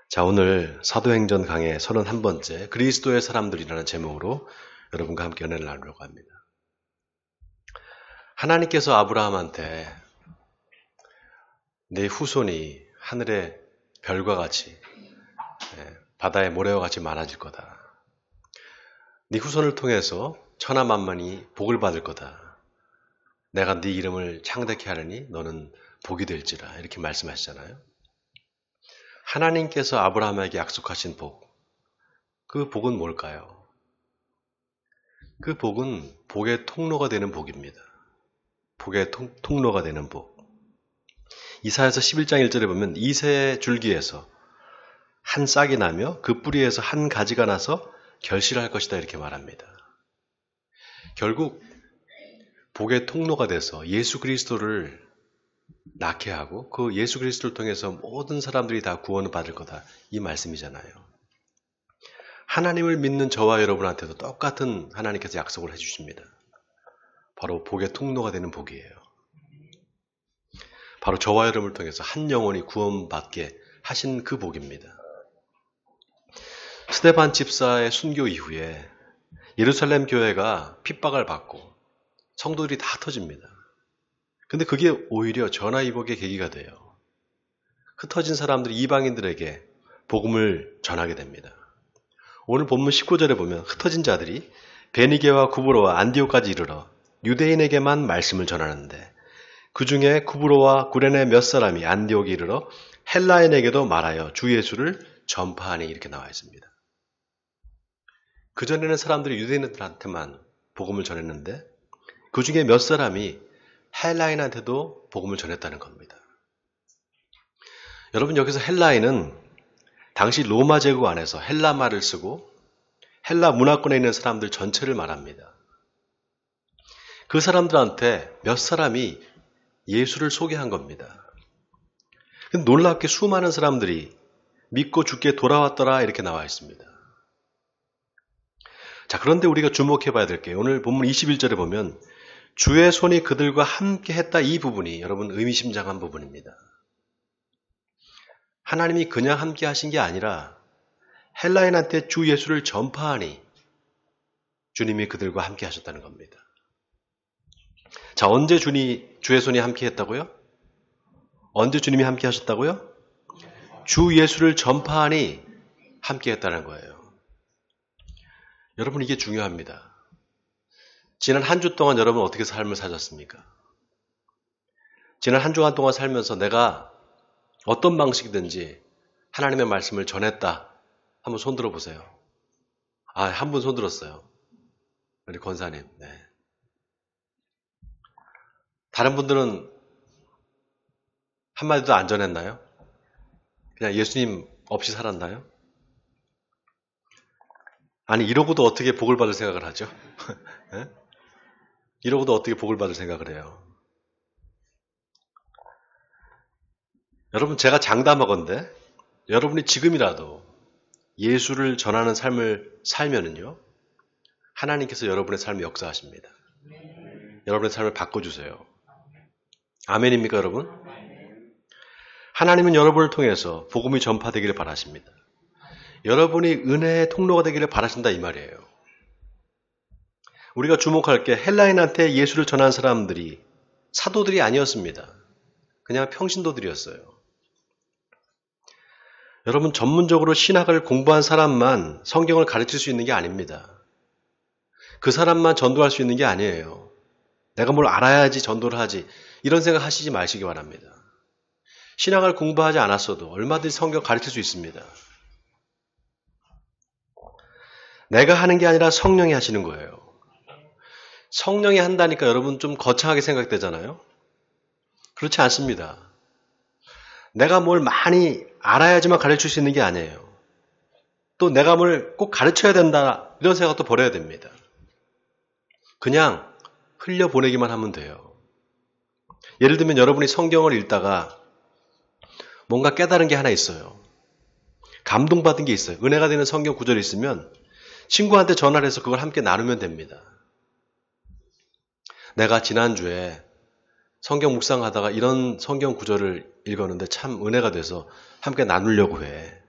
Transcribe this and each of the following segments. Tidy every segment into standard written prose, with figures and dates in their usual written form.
자, 오늘 사도행전 강의 31번째 그리스도의 사람들이라는 제목으로 여러분과 함께 은혜를 나누려고 합니다. 하나님께서 아브라함한테 네 후손이 하늘의 별과 같이 바다의 모래와 같이 많아질 거다. 네 후손을 통해서 천하 만만이 복을 받을 거다. 내가 네 이름을 창대케 하려니 너는 복이 될지라 이렇게 말씀하시잖아요. 하나님께서 아브라함에게 약속하신 복, 그 복은 뭘까요? 그 복은 복의 통로가 되는 복입니다. 복의 통로가 되는 복. 이사야서 11장 1절에 보면 이새의 줄기에서 한 싹이 나며 그 뿌리에서 한 가지가 나서 결실할 것이다 이렇게 말합니다. 결국 복의 통로가 돼서 예수 그리스도를 낳게 하고 그 예수 그리스도를 통해서 모든 사람들이 다 구원을 받을 거다 이 말씀이잖아요. 하나님을 믿는 저와 여러분한테도 똑같은 하나님께서 약속을 해주십니다. 바로 복의 통로가 되는 복이에요. 바로 저와 여러분을 통해서 한 영혼이 구원받게 하신 그 복입니다. 스데반 집사의 순교 이후에 예루살렘 교회가 핍박을 받고 성도들이 다 터집니다. 근데 그게 오히려 전화위복의 계기가 돼요. 흩어진 사람들이 이방인들에게 복음을 전하게 됩니다. 오늘 본문 19절에 보면 흩어진 자들이 베니게와 구브로와 안디오까지 이르러 유대인에게만 말씀을 전하는데 그 중에 구브로와 구레네 몇 사람이 안디옥에 이르러 헬라인에게도 말하여 주 예수를 전파하니 이렇게 나와 있습니다. 그전에는 사람들이 유대인들한테만 복음을 전했는데 그 중에 몇 사람이 헬라인한테도 복음을 전했다는 겁니다. 여러분 여기서 헬라인은 당시 로마 제국 안에서 헬라 말을 쓰고 헬라 문화권에 있는 사람들 전체를 말합니다. 그 사람들한테 몇 사람이 예수를 소개한 겁니다. 근데 놀랍게 수많은 사람들이 믿고 주께 돌아왔더라 이렇게 나와 있습니다. 자, 그런데 우리가 주목해 봐야 될 게 오늘 본문 21절에 보면 주의 손이 그들과 함께 했다 이 부분이 여러분 의미심장한 부분입니다. 하나님이 그냥 함께 하신 게 아니라 헬라인한테 주 예수를 전파하니 주님이 그들과 함께 하셨다는 겁니다. 자, 언제 주의 손이 함께 했다고요? 언제 주님이 함께 하셨다고요? 주 예수를 전파하니 함께 했다는 거예요. 여러분 이게 중요합니다. 지난 한 주 동안 여러분 어떻게 삶을 사셨습니까? 지난 한 주간 동안 살면서 내가 어떤 방식이든지 하나님의 말씀을 전했다. 한번 손 들어보세요. 아, 한 분 손 들었어요. 우리 권사님. 네. 다른 분들은 한마디도 안 전했나요? 그냥 예수님 없이 살았나요? 아니 이러고도 어떻게 복을 받을 생각을 하죠? 네? 이러고도 어떻게 복을 받을 생각을 해요? 여러분 제가 장담하건대 여러분이 지금이라도 예수를 전하는 삶을 살면은요 하나님께서 여러분의 삶에 역사하십니다. 여러분의 삶을 바꿔주세요. 아멘입니까 여러분? 하나님은 여러분을 통해서 복음이 전파되기를 바라십니다. 여러분이 은혜의 통로가 되기를 바라신다 이 말이에요. 우리가 주목할 게 헬라인한테 예수를 전한 사람들이 사도들이 아니었습니다. 그냥 평신도들이었어요. 여러분 전문적으로 신학을 공부한 사람만 성경을 가르칠 수 있는 게 아닙니다. 그 사람만 전도할 수 있는 게 아니에요. 내가 뭘 알아야지 전도를 하지 이런 생각 하시지 마시기 바랍니다. 신학을 공부하지 않았어도 얼마든지 성경 가르칠 수 있습니다. 내가 하는 게 아니라 성령이 하시는 거예요. 성령이 한다니까 여러분 좀 거창하게 생각되잖아요. 그렇지 않습니다. 내가 뭘 많이 알아야지만 가르칠 수 있는 게 아니에요. 또 내가 뭘 꼭 가르쳐야 된다 이런 생각도 버려야 됩니다. 그냥 흘려보내기만 하면 돼요. 예를 들면 여러분이 성경을 읽다가 뭔가 깨달은 게 하나 있어요. 감동받은 게 있어요. 은혜가 되는 성경 구절이 있으면 친구한테 전화를 해서 그걸 함께 나누면 됩니다. 내가 지난주에 성경 묵상하다가 이런 성경 구절을 읽었는데 참 은혜가 돼서 함께 나누려고 해.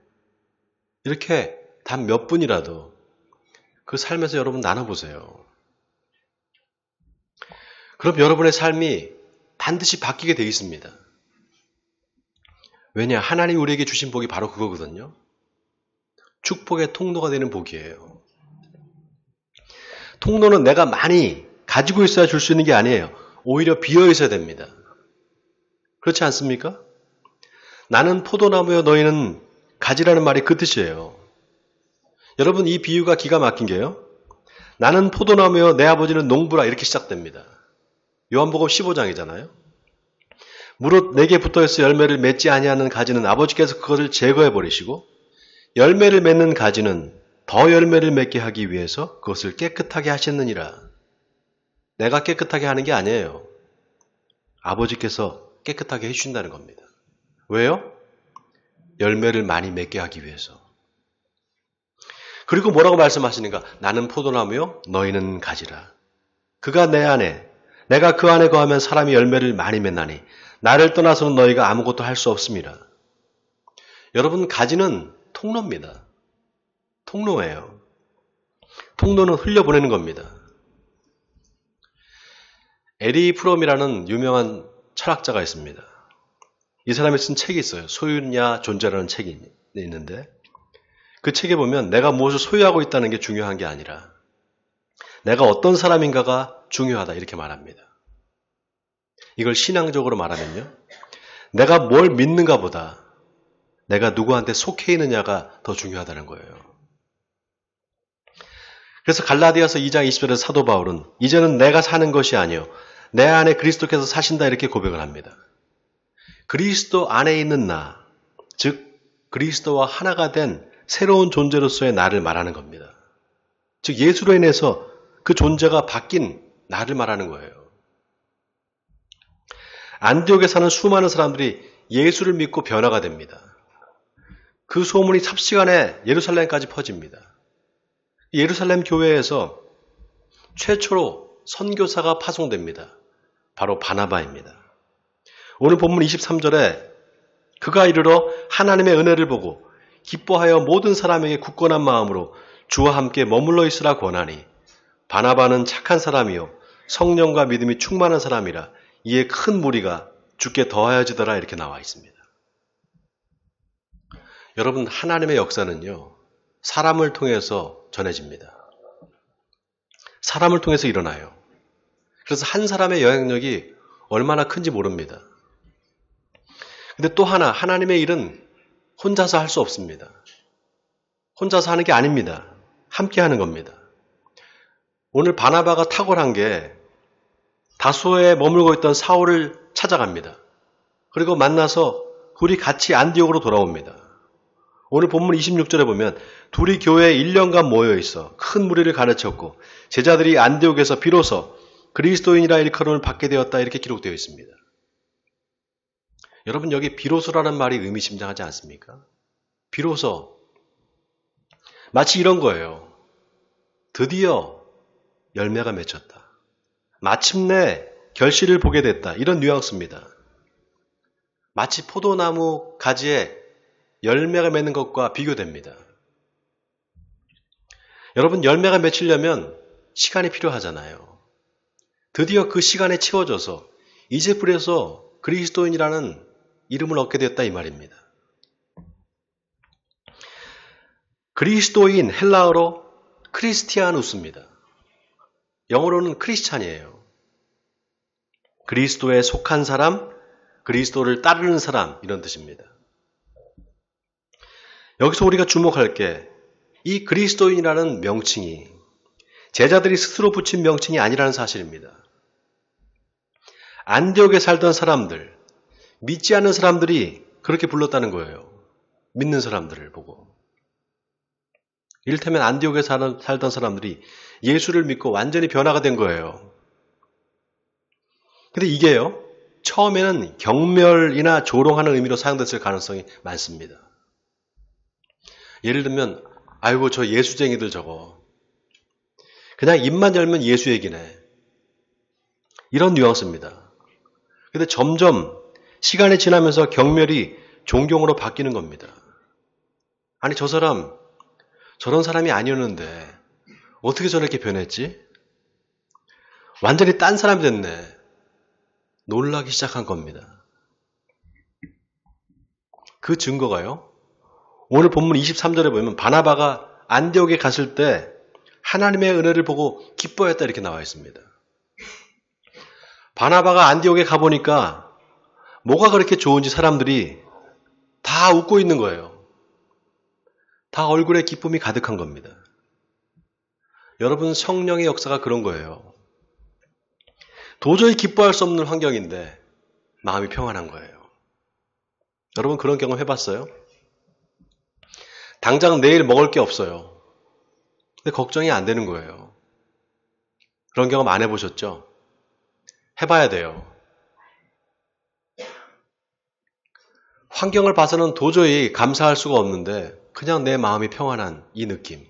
이렇게 단 몇 분이라도 그 삶에서 여러분 나눠보세요. 그럼 여러분의 삶이 반드시 바뀌게 되어 있습니다. 왜냐? 하나님 우리에게 주신 복이 바로 그거거든요. 축복의 통로가 되는 복이에요. 통로는 내가 많이 가지고 있어야 줄 수 있는 게 아니에요. 오히려 비어 있어야 됩니다. 그렇지 않습니까? 나는 포도나무여 너희는 가지라는 말이 그 뜻이에요. 여러분 이 비유가 기가 막힌 게요. 나는 포도나무여 내 아버지는 농부라 이렇게 시작됩니다. 요한복음 15장이잖아요. 무릇 내게 붙어있어 열매를 맺지 아니하는 가지는 아버지께서 그것을 제거해 버리시고 열매를 맺는 가지는 더 열매를 맺게 하기 위해서 그것을 깨끗하게 하셨느니라. 내가 깨끗하게 하는 게 아니에요. 아버지께서 깨끗하게 해주신다는 겁니다. 왜요? 열매를 많이 맺게 하기 위해서. 그리고 뭐라고 말씀하시는가? 나는 포도나무요 너희는 가지라. 그가 내 안에 내가 그 안에 거하면 사람이 열매를 많이 맺나니 나를 떠나서는 너희가 아무것도 할 수 없습니다. 여러분 가지는 통로입니다. 통로예요. 통로는 흘려보내는 겁니다. 에리 프롬이라는 유명한 철학자가 있습니다. 이 사람이 쓴 책이 있어요. 소유냐 존재라는 책이 있는데 그 책에 보면 내가 무엇을 소유하고 있다는 게 중요한 게 아니라 내가 어떤 사람인가가 중요하다 이렇게 말합니다. 이걸 신앙적으로 말하면요. 내가 뭘 믿는가 보다 내가 누구한테 속해 있느냐가 더 중요하다는 거예요. 그래서 갈라디아서 2장 20절에서 사도 바울은 이제는 내가 사는 것이 아니요 내 안에 그리스도께서 사신다 이렇게 고백을 합니다. 그리스도 안에 있는 나, 즉 그리스도와 하나가 된 새로운 존재로서의 나를 말하는 겁니다. 즉 예수로 인해서 그 존재가 바뀐 나를 말하는 거예요. 안디옥에 사는 수많은 사람들이 예수를 믿고 변화가 됩니다. 그 소문이 삽시간에 예루살렘까지 퍼집니다. 예루살렘 교회에서 최초로 선교사가 파송됩니다. 바로 바나바입니다. 오늘 본문 23절에 그가 이르러 하나님의 은혜를 보고 기뻐하여 모든 사람에게 굳건한 마음으로 주와 함께 머물러 있으라 권하니 바나바는 착한 사람이요 성령과 믿음이 충만한 사람이라 이에 큰 무리가 주께 더하여지더라 이렇게 나와 있습니다. 여러분 하나님의 역사는요 사람을 통해서 전해집니다. 사람을 통해서 일어나요. 그래서 한 사람의 영향력이 얼마나 큰지 모릅니다. 근데 또 하나 하나님의 일은 혼자서 할 수 없습니다. 혼자서 하는 게 아닙니다. 함께 하는 겁니다. 오늘 바나바가 탁월한 게 다소에 머물고 있던 사울을 찾아갑니다. 그리고 만나서 둘이 같이 안디옥으로 돌아옵니다. 오늘 본문 26절에 보면 둘이 교회에 1년간 모여 있어 큰 무리를 가르쳤고 제자들이 안디옥에서 비로소 그리스도인이라 일컬음을 받게 되었다 이렇게 기록되어 있습니다. 여러분 여기 비로소라는 말이 의미심장하지 않습니까? 비로소 마치 이런 거예요. 드디어 열매가 맺혔다. 마침내 결실을 보게 됐다. 이런 뉘앙스입니다. 마치 포도나무 가지에 열매가 맺는 것과 비교됩니다. 여러분 열매가 맺히려면 시간이 필요하잖아요. 드디어 그 시간에 채워져서 이제 그래서 그리스도인이라는 이름을 얻게 됐다 이 말입니다. 그리스도인 헬라어로 크리스티아누스입니다. 영어로는 크리스찬이에요. 그리스도에 속한 사람, 그리스도를 따르는 사람 이런 뜻입니다. 여기서 우리가 주목할 게 이 그리스도인이라는 명칭이 제자들이 스스로 붙인 명칭이 아니라는 사실입니다. 안디옥에 살던 사람들, 믿지 않는 사람들이 그렇게 불렀다는 거예요. 믿는 사람들을 보고. 이를테면 안디옥에 살던 사람들이 예수를 믿고 완전히 변화가 된 거예요. 근데 이게요, 처음에는 경멸이나 조롱하는 의미로 사용됐을 가능성이 많습니다. 예를 들면, 아이고, 저 예수쟁이들 저거. 그냥 입만 열면 예수 얘기네. 이런 뉘앙스입니다. 근데 점점 시간이 지나면서 경멸이 존경으로 바뀌는 겁니다. 아니, 저 사람 저런 사람이 아니었는데 어떻게 저렇게 변했지? 완전히 딴 사람이 됐네. 놀라기 시작한 겁니다. 그 증거가요. 오늘 본문 23절에 보면 바나바가 안디옥에 갔을 때 하나님의 은혜를 보고 기뻐했다 이렇게 나와 있습니다. 바나바가 안디옥에 가보니까 뭐가 그렇게 좋은지 사람들이 다 웃고 있는 거예요. 다 얼굴에 기쁨이 가득한 겁니다. 여러분, 성령의 역사가 그런 거예요. 도저히 기뻐할 수 없는 환경인데 마음이 평안한 거예요. 여러분, 그런 경험 해봤어요? 당장 내일 먹을 게 없어요. 근데 걱정이 안 되는 거예요. 그런 경험 안 해보셨죠? 해봐야 돼요. 환경을 봐서는 도저히 감사할 수가 없는데 그냥 내 마음이 평안한 이 느낌.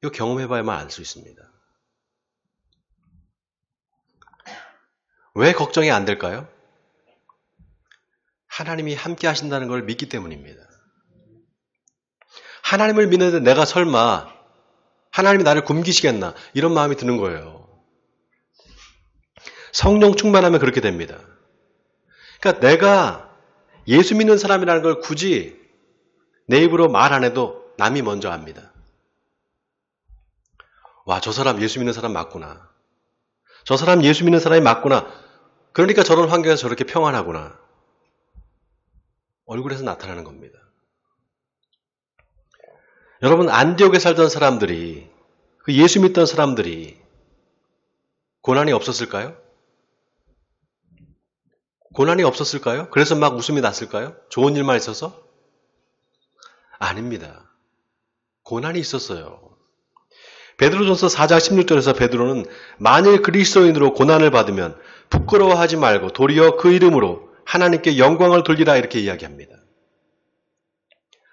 이거 경험해봐야만 알 수 있습니다. 왜 걱정이 안 될까요? 하나님이 함께 하신다는 걸 믿기 때문입니다. 하나님을 믿는데 내가 설마 하나님이 나를 굶기시겠나 이런 마음이 드는 거예요. 성령 충만하면 그렇게 됩니다. 그러니까 내가 예수 믿는 사람이라는 걸 굳이 내 입으로 말 안 해도 남이 먼저 압니다. 와, 저 사람 예수 믿는 사람 맞구나. 저 사람 예수 믿는 사람이 맞구나. 그러니까 저런 환경에서 저렇게 평안하구나. 얼굴에서 나타나는 겁니다. 여러분, 안디옥에 살던 사람들이, 그 예수 믿던 사람들이 고난이 없었을까요? 고난이 없었을까요? 그래서 막 웃음이 났을까요? 좋은 일만 있어서? 아닙니다. 고난이 있었어요. 베드로전서 4장 16절에서 베드로는 만일 그리스도인으로 고난을 받으면 부끄러워하지 말고 도리어 그 이름으로 하나님께 영광을 돌리라 이렇게 이야기합니다.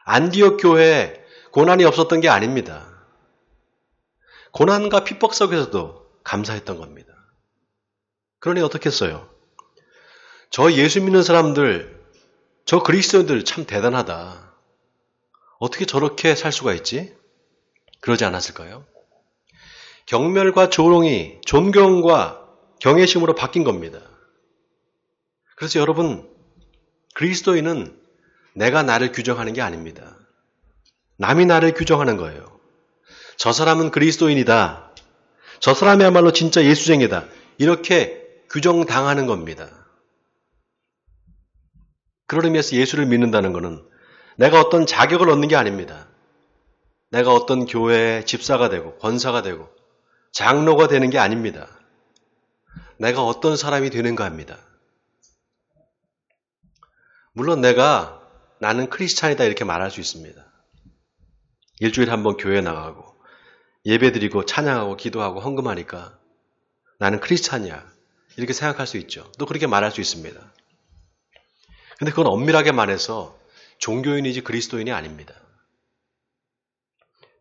안디옥 교회에 고난이 없었던 게 아닙니다. 고난과 핍박 속에서도 감사했던 겁니다. 그러니 어떻게 했어요? 저 예수 믿는 사람들, 저 그리스도인들 참 대단하다. 어떻게 저렇게 살 수가 있지? 그러지 않았을까요? 경멸과 조롱이 존경과 경외심으로 바뀐 겁니다. 그래서 여러분, 그리스도인은 내가 나를 규정하는 게 아닙니다. 남이 나를 규정하는 거예요. 저 사람은 그리스도인이다. 저 사람이야말로 진짜 예수쟁이다. 이렇게 규정당하는 겁니다. 그런 의미에서 예수를 믿는다는 것은 내가 어떤 자격을 얻는 게 아닙니다. 내가 어떤 교회의 집사가 되고 권사가 되고 장로가 되는 게 아닙니다. 내가 어떤 사람이 되는가 합니다. 물론 나는 크리스찬이다 이렇게 말할 수 있습니다. 일주일에 한 번 교회 나가고 예배드리고 찬양하고 기도하고 헌금하니까 나는 크리스찬이야 이렇게 생각할 수 있죠. 또 그렇게 말할 수 있습니다. 근데 그건 엄밀하게 말해서 종교인이지 그리스도인이 아닙니다.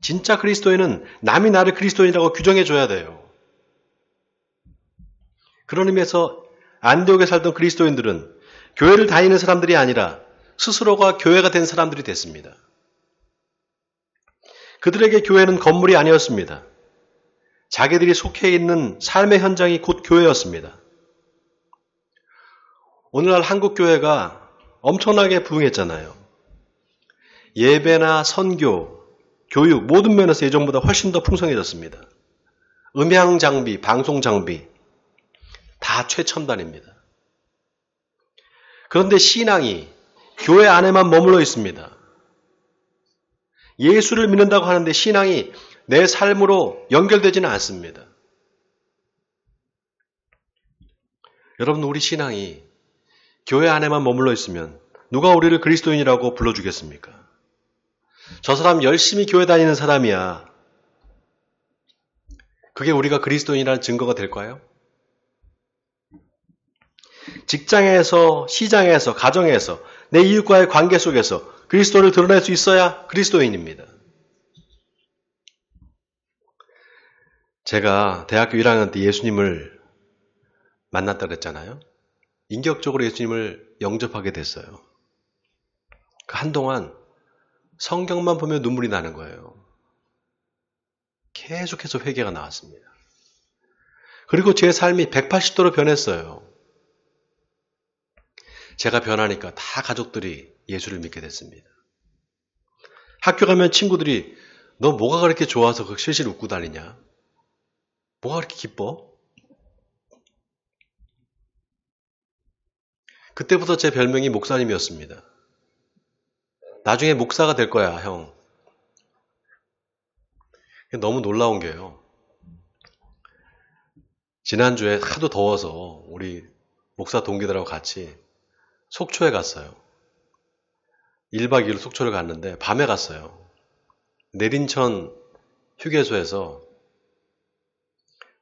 진짜 그리스도인은 남이 나를 그리스도인이라고 규정해줘야 돼요. 그런 의미에서 안디옥에 살던 그리스도인들은 교회를 다니는 사람들이 아니라 스스로가 교회가 된 사람들이 됐습니다. 그들에게 교회는 건물이 아니었습니다. 자기들이 속해 있는 삶의 현장이 곧 교회였습니다. 오늘날 한국 교회가 엄청나게 부흥했잖아요. 예배나 선교, 교육 모든 면에서 예전보다 훨씬 더 풍성해졌습니다. 음향 장비, 방송 장비 다 최첨단입니다. 그런데 신앙이 교회 안에만 머물러 있습니다. 예수를 믿는다고 하는데 신앙이 내 삶으로 연결되지는 않습니다. 여러분, 우리 신앙이 교회 안에만 머물러 있으면 누가 우리를 그리스도인이라고 불러주겠습니까? 저 사람 열심히 교회 다니는 사람이야. 그게 우리가 그리스도인이라는 증거가 될까요? 직장에서, 시장에서, 가정에서, 내 이웃과의 관계 속에서 그리스도를 드러낼 수 있어야 그리스도인입니다. 제가 대학교 1학년 때 예수님을 만났다 그랬잖아요. 인격적으로 예수님을 영접하게 됐어요. 한동안 성경만 보면 눈물이 나는 거예요. 계속해서 회개가 나왔습니다. 그리고 제 삶이 180도로 변했어요. 제가 변하니까 다 가족들이 예수를 믿게 됐습니다. 학교 가면 친구들이 너 뭐가 그렇게 좋아서 그 실실 웃고 다니냐? 뭐가 그렇게 기뻐? 그때부터 제 별명이 목사님이었습니다. 나중에 목사가 될 거야, 형. 너무 놀라운 게요. 지난주에 하도 더워서 우리 목사 동기들하고 같이 속초에 갔어요. 1박 2일 속초를 갔는데 밤에 갔어요. 내린천 휴게소에서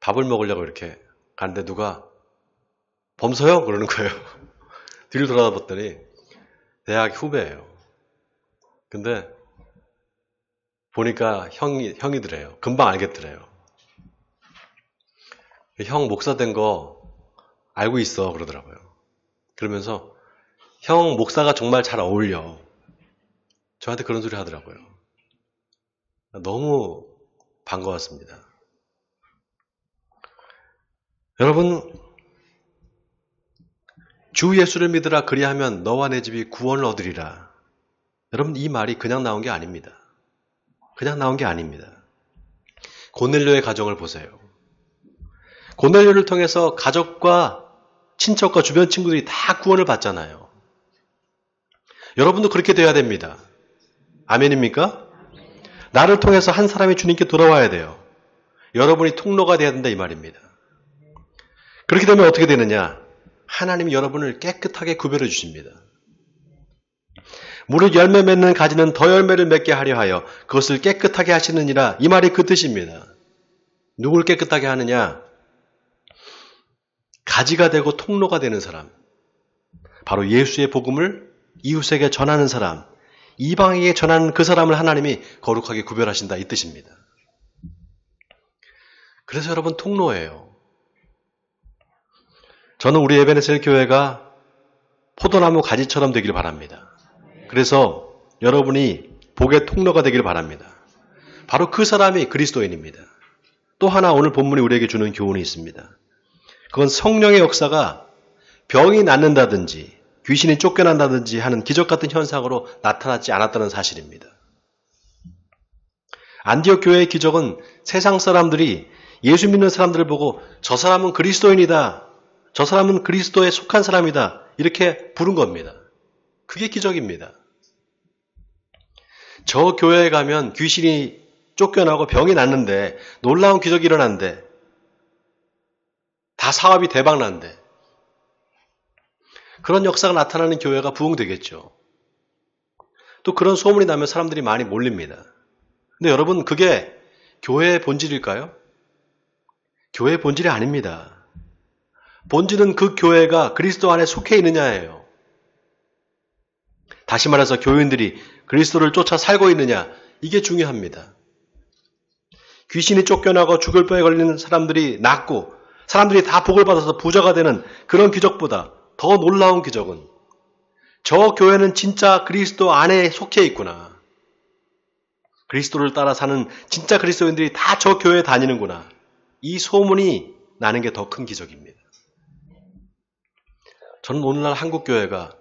밥을 먹으려고 이렇게 갔는데 누가 범서요? 그러는 거예요. 뒤를 돌아봤더니 대학 후배예요. 근데 보니까 형이더래요. 금방 알겠더래요. 형 목사 된 거 알고 있어 그러더라고요. 그러면서 형 목사가 정말 잘 어울려. 저한테 그런 소리 하더라고요. 너무 반가웠습니다. 여러분, 주 예수를 믿으라 그리하면 너와 내 집이 구원을 얻으리라. 여러분, 이 말이 그냥 나온 게 아닙니다. 그냥 나온 게 아닙니다. 고넬료의 가정을 보세요. 고넬료를 통해서 가족과 친척과 주변 친구들이 다 구원을 받잖아요. 여러분도 그렇게 돼야 됩니다. 아멘입니까? 나를 통해서 한 사람이 주님께 돌아와야 돼요. 여러분이 통로가 돼야 된다 이 말입니다. 그렇게 되면 어떻게 되느냐? 하나님이 여러분을 깨끗하게 구별해 주십니다. 무릇 열매 맺는 가지는 더 열매를 맺게 하려 하여 그것을 깨끗하게 하시느니라. 이 말이 그 뜻입니다. 누굴 깨끗하게 하느냐? 가지가 되고 통로가 되는 사람. 바로 예수의 복음을 이웃에게 전하는 사람. 이방에게 전하는 그 사람을 하나님이 거룩하게 구별하신다 이 뜻입니다. 그래서 여러분 통로예요. 저는 우리 에베네셀 교회가 포도나무 가지처럼 되길 바랍니다. 그래서 여러분이 복의 통로가 되길 바랍니다. 바로 그 사람이 그리스도인입니다. 또 하나 오늘 본문이 우리에게 주는 교훈이 있습니다. 그건 성령의 역사가 병이 낫는다든지 귀신이 쫓겨난다든지 하는 기적 같은 현상으로 나타나지 않았다는 사실입니다. 안디옥 교회의 기적은 세상 사람들이 예수 믿는 사람들을 보고 저 사람은 그리스도인이다. 저 사람은 그리스도에 속한 사람이다. 이렇게 부른 겁니다. 그게 기적입니다. 저 교회에 가면 귀신이 쫓겨나고 병이 낫는데 놀라운 기적이 일어난대. 다 사업이 대박 난대. 그런 역사가 나타나는 교회가 부흥되겠죠. 또 그런 소문이 나면 사람들이 많이 몰립니다. 근데 여러분 그게 교회의 본질일까요? 교회의 본질이 아닙니다. 본질은 그 교회가 그리스도 안에 속해 있느냐예요. 다시 말해서 교인들이 그리스도를 쫓아 살고 있느냐 이게 중요합니다. 귀신이 쫓겨나고 죽을 병에 걸리는 사람들이 낫고 사람들이 다 복을 받아서 부자가 되는 그런 기적보다 더 놀라운 기적은 저 교회는 진짜 그리스도 안에 속해 있구나. 그리스도를 따라 사는 진짜 그리스도인들이 다 저 교회에 다니는구나. 이 소문이 나는 게 더 큰 기적입니다. 저는 오늘날 한국 교회가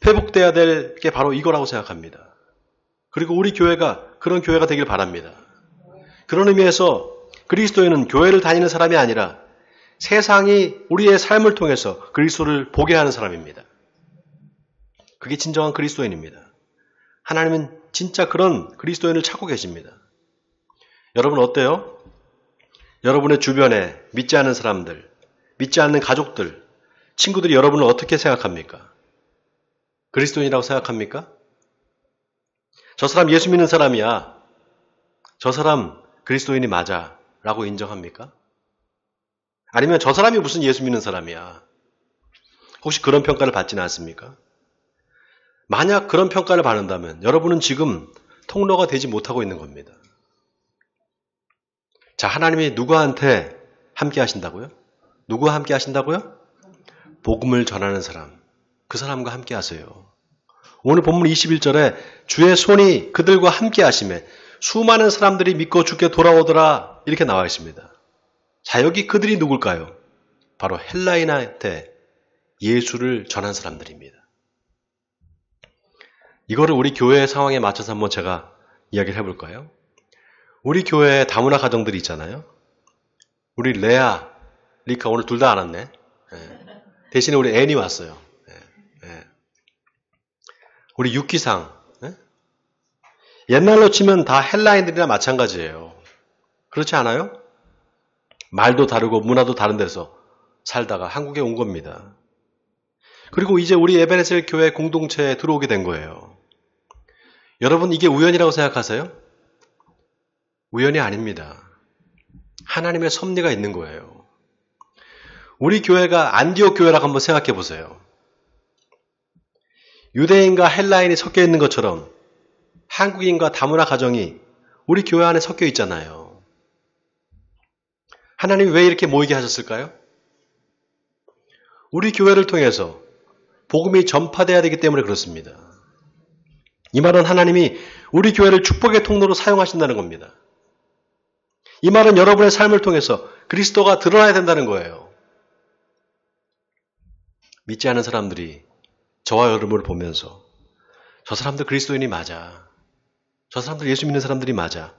회복돼야 될 게 바로 이거라고 생각합니다. 그리고 우리 교회가 그런 교회가 되길 바랍니다. 그런 의미에서 그리스도인은 교회를 다니는 사람이 아니라 세상이 우리의 삶을 통해서 그리스도를 보게 하는 사람입니다. 그게 진정한 그리스도인입니다. 하나님은 진짜 그런 그리스도인을 찾고 계십니다. 여러분 어때요? 여러분의 주변에 믿지 않는 사람들, 믿지 않는 가족들, 친구들이 여러분을 어떻게 생각합니까? 그리스도인이라고 생각합니까? 저 사람 예수 믿는 사람이야. 저 사람 그리스도인이 맞아. 라고 인정합니까? 아니면 저 사람이 무슨 예수 믿는 사람이야. 혹시 그런 평가를 받지는 않습니까? 만약 그런 평가를 받는다면 여러분은 지금 통로가 되지 못하고 있는 겁니다. 자, 하나님이 누구한테 함께 하신다고요? 누구와 함께 하신다고요? 복음을 전하는 사람. 그 사람과 함께 하세요. 오늘 본문 21절에 주의 손이 그들과 함께 하심에 수많은 사람들이 믿고 주께 돌아오더라 이렇게 나와 있습니다. 자, 여기 그들이 누굴까요? 바로 헬라인한테 예수를 전한 사람들입니다. 이거를 우리 교회의 상황에 맞춰서 한번 제가 이야기를 해볼까요? 우리 교회에 다문화 가정들이 있잖아요. 우리 레아, 리카 오늘 둘 다 안 왔네. 대신에 우리 앤이 왔어요. 우리 육기상. 옛날로 치면 다 헬라인들이나 마찬가지예요. 그렇지 않아요? 말도 다르고 문화도 다른 데서 살다가 한국에 온 겁니다. 그리고 이제 우리 에베네셀 교회 공동체에 들어오게 된 거예요. 여러분 이게 우연이라고 생각하세요? 우연이 아닙니다. 하나님의 섭리가 있는 거예요. 우리 교회가 안디옥 교회라고 한번 생각해 보세요. 유대인과 헬라인이 섞여 있는 것처럼 한국인과 다문화 가정이 우리 교회 안에 섞여 있잖아요. 하나님이 왜 이렇게 모이게 하셨을까요? 우리 교회를 통해서 복음이 전파돼야 되기 때문에 그렇습니다. 이 말은 하나님이 우리 교회를 축복의 통로로 사용하신다는 겁니다. 이 말은 여러분의 삶을 통해서 그리스도가 드러나야 된다는 거예요. 믿지 않은 사람들이 저와 여러분을 보면서 저 사람들 그리스도인이 맞아. 저 사람들 예수 믿는 사람들이 맞아.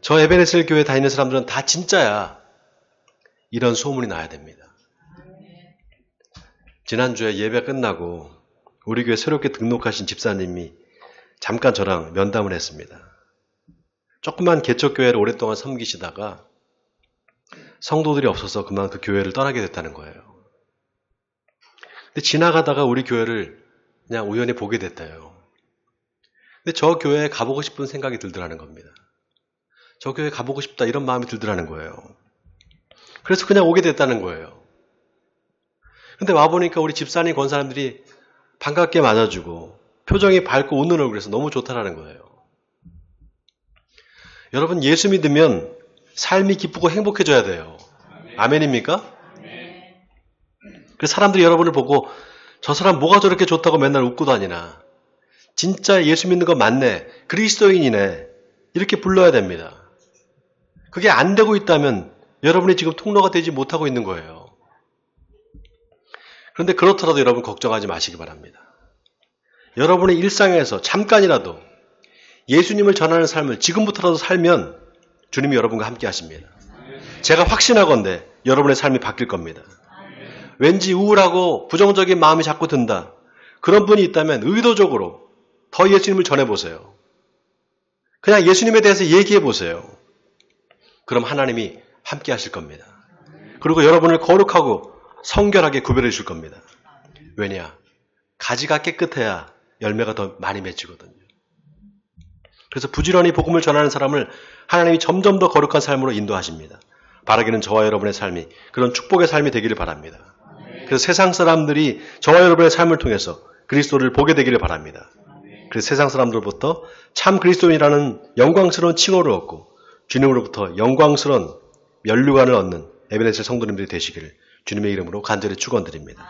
저 에베네셀 교회 다니는 사람들은 다 진짜야. 이런 소문이 나야 됩니다. 지난주에 예배 끝나고 우리 교회 새롭게 등록하신 집사님이 잠깐 저랑 면담을 했습니다. 조그만 개척교회를 오랫동안 섬기시다가 성도들이 없어서 그만 그 교회를 떠나게 됐다는 거예요. 근데 지나가다가 우리 교회를 그냥 우연히 보게 됐대요. 근데 저 교회에 가보고 싶은 생각이 들더라는 겁니다. 저 교회에 가보고 싶다 이런 마음이 들더라는 거예요. 그래서 그냥 오게 됐다는 거예요. 근데 와보니까 우리 집사님 권사님들이 반갑게 맞아주고 표정이 밝고 웃는 얼굴에서 너무 좋다라는 거예요. 여러분 예수 믿으면 삶이 기쁘고 행복해져야 돼요. 아멘입니까? 그래서 사람들이 여러분을 보고 저 사람 뭐가 저렇게 좋다고 맨날 웃고 다니나. 진짜 예수 믿는 거 맞네. 그리스도인이네. 이렇게 불러야 됩니다. 그게 안 되고 있다면 여러분이 지금 통로가 되지 못하고 있는 거예요. 그런데 그렇더라도 여러분 걱정하지 마시기 바랍니다. 여러분의 일상에서 잠깐이라도 예수님을 전하는 삶을 지금부터라도 살면 주님이 여러분과 함께 하십니다. 제가 확신하건대 여러분의 삶이 바뀔 겁니다. 왠지 우울하고 부정적인 마음이 자꾸 든다. 그런 분이 있다면 의도적으로 더 예수님을 전해보세요. 그냥 예수님에 대해서 얘기해보세요. 그럼 하나님이 함께 하실 겁니다. 그리고 여러분을 거룩하고 성결하게 구별해 주실 겁니다. 왜냐? 가지가 깨끗해야 열매가 더 많이 맺히거든요. 그래서 부지런히 복음을 전하는 사람을 하나님이 점점 더 거룩한 삶으로 인도하십니다. 바라기는 저와 여러분의 삶이 그런 축복의 삶이 되기를 바랍니다. 그래서 세상 사람들이 저와 여러분의 삶을 통해서 그리스도를 보게 되기를 바랍니다. 그래서 세상 사람들로부터 참 그리스도인이라는 영광스러운 칭호를 얻고 주님으로부터 영광스러운 면류관을 얻는 에베네셀 성도님들이 되시기를 주님의 이름으로 간절히 축원드립니다.